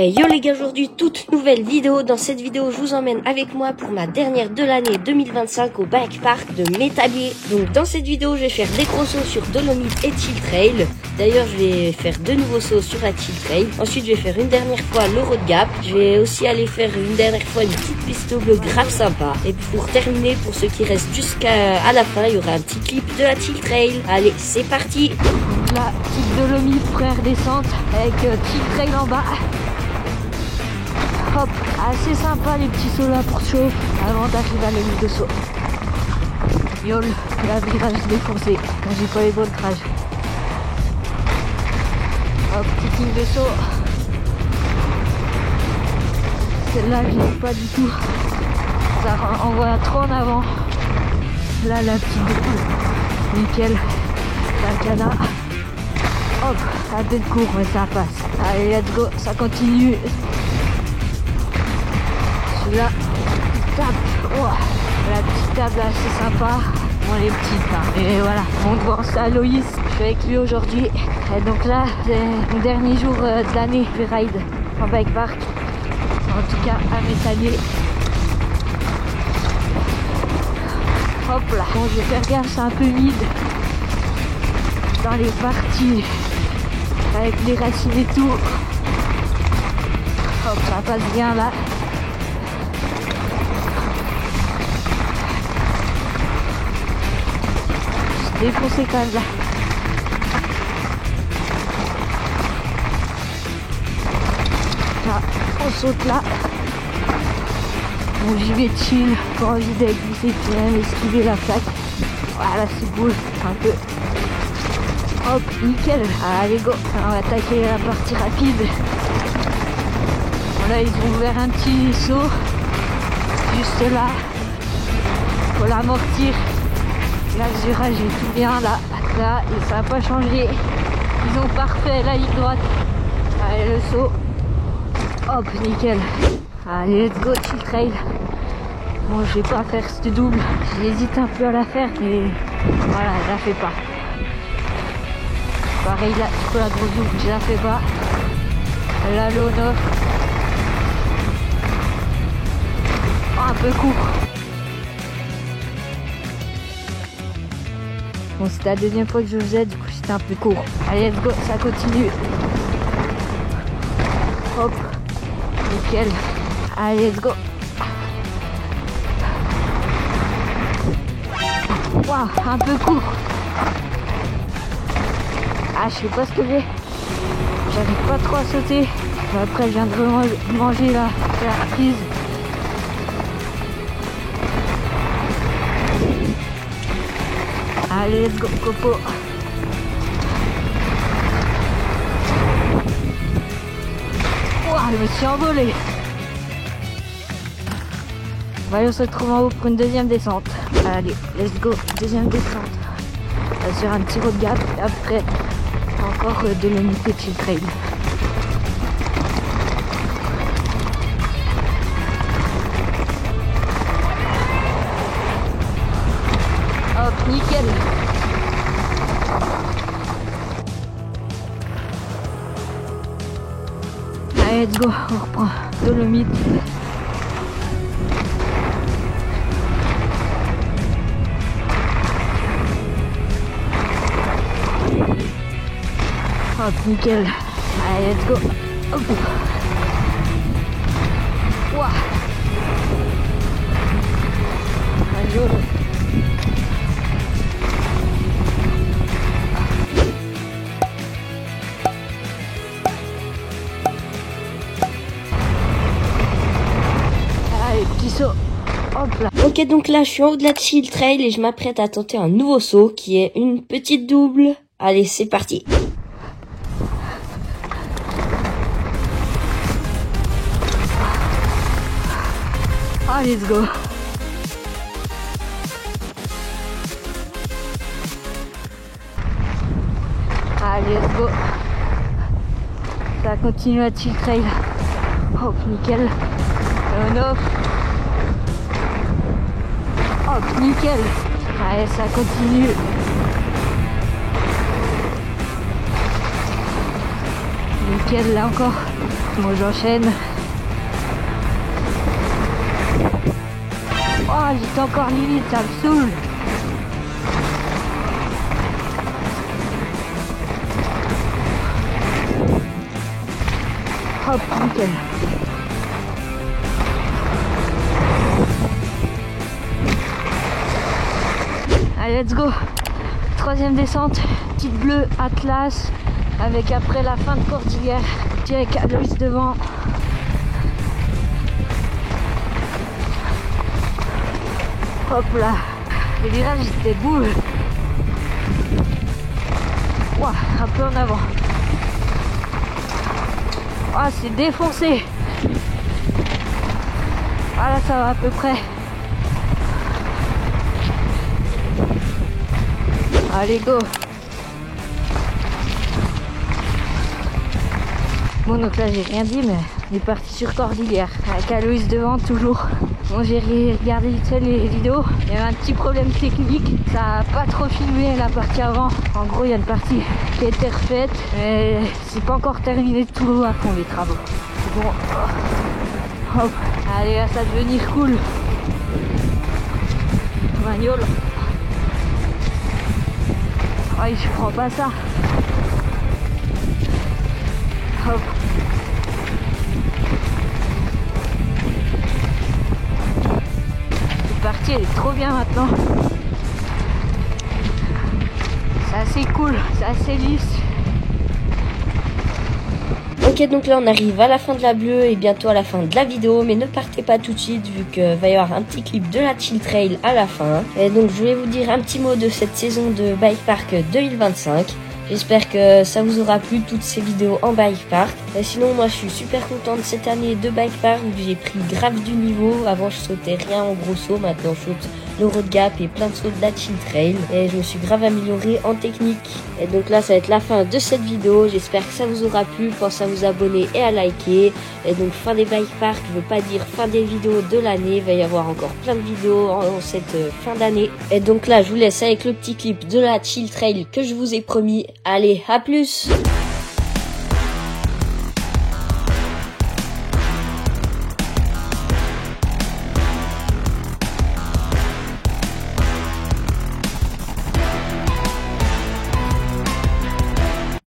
Hey yo les gars, aujourd'hui toute nouvelle vidéo. Dans cette vidéo je vous emmène avec moi pour ma dernière de l'année 2025 au bike park de Métabier. Donc dans cette vidéo je vais faire des gros sauts sur Dolomite et Chill Trail. D'ailleurs je vais faire deux nouveaux sauts sur la Chill Trail. Ensuite je vais faire une dernière fois le Road Gap. Je vais aussi aller faire une dernière fois une petite piste bleue grave sympa. Et pour terminer, pour ceux qui restent jusqu'à la fin, il y aura un petit clip de la Chill Trail. Allez c'est parti. Donc là, petite Dolomite, première descente avec Chill Trail en bas. Hop, assez sympa les petits sauts là pour chaud avant d'arriver à la ligne de saut. Yol, la virage défoncé quand j'ai pas les bonnes trages. Hop, petite ligne de saut. Celle-là, je n'ai pas du tout. Ça envoie trop en avant. Là, la petite découle. Nickel. La cana. Hop, un peu de cours, mais ça passe. Allez, let's go, ça continue. Là, table, oh, la petite table assez sympa. Bon, les petites là. Et voilà, mon grand c'est Aloïs. Je suis avec lui aujourd'hui. Et donc là, c'est mon dernier jour de l'année. Je vais ride en bike park. En tout cas, à Métabier. Hop là. Bon, je vais faire gaffe, c'est un peu humide dans les parties avec les racines et tout. Hop, ça passe bien là. Défoncé quand même là. Là, on saute là. Bon, j'y vais chill, pas envie d'être glissé, puis même esquiver la plaque. Voilà, c'est beau, un peu. Hop, nickel. Allez, go. On va attaquer la partie rapide. Bon, là, ils ont ouvert un petit saut. Juste là. Faut l'amortir. Là, le virage est tout bien là, et ça n'a pas changé. Ils ont parfait la ligne droite. Allez, le saut. Hop, nickel. Allez, let's go, Chill Trail. Bon, je vais pas faire cette double. J'hésite un peu à la faire, mais voilà, je la fais pas. Pareil là, sur la grosse double, je la fais pas. Là, le on-off. Oh, un peu court. Bon, c'était la deuxième fois que je le faisais, du coup c'était un peu court. Allez, let's go, ça continue. Hop, nickel. Allez, let's go. Waouh, un peu court. Ah, je sais pas ce que j'ai. J'arrive pas trop à sauter. Mais après, je viens de manger la prise. Allez, let's go, copo. Ouah, je me suis envolé. Allez, on se retrouve en haut pour une deuxième descente. Allez, let's go, deuxième descente. Sur un petit road gap. Et après, encore de l'unité Chill Trail. Hop, nickel. Allez, let's go, on reprend Dolomite. Hop, nickel. Allez, let's go. Hop. Ouah. Allez, petit saut. Hop là. Ok, donc là je suis en haut de la Chill Trail et je m'apprête à tenter un nouveau saut qui est une petite double. Allez, c'est parti. Ah, let's go. Allez, let's go. Ça continue à Chill Trail. Hop, nickel. On-off. Hop, nickel. Allez, ça continue. Nickel, là encore. Bon, j'enchaîne. Oh, j'étais encore limite, ça me saoule. Hop, nickel. Allez, let's go. Troisième descente, petite bleue Atlas, avec après la fin de cordillère, direct à Aloïs devant. Hop là, les virages étaient beaux. Ouah, un peu en avant. Ah, c'est défoncé. Ah là, ça va à peu près. Allez, go. Bon, donc là, j'ai rien dit, mais on est parti sur cordillère, avec Aloïs devant, toujours. Bon, j'ai regardé vite fait les vidéos. Il y avait un petit problème technique. Ça a pas trop filmé la partie avant. En gros, il y a une partie qui a été refaite, mais c'est pas encore terminé tout à fond les travaux. C'est bon. Hop. Allez, là, ça va devenir cool. Magnol. Oh, je prends pas ça. Hop. Cette partie, elle est trop bien maintenant. C'est assez cool, c'est assez lisse. Ok, donc là on arrive à la fin de la bleue et bientôt à la fin de la vidéo, mais ne partez pas tout de suite vu qu'il va y avoir un petit clip de la Chill Trail à la fin. Et donc je vais vous dire un petit mot de cette saison de Bike Park 2025. J'espère que ça vous aura plu toutes ces vidéos en bike park. Et sinon moi je suis super contente cette année de bike park où j'ai pris grave du niveau. Avant je sautais rien en gros saut, maintenant je saute le road gap et plein de sauts de la Chill Trail. Et je me suis grave améliorée en technique. Et donc là ça va être la fin de cette vidéo. J'espère que ça vous aura plu. Pensez à vous abonner et à liker. Et donc fin des bike park veut pas dire fin des vidéos de l'année. Il va y avoir encore plein de vidéos en cette fin d'année. Et donc là je vous laisse avec le petit clip de la Chill Trail que je vous ai promis. Allez, à plus!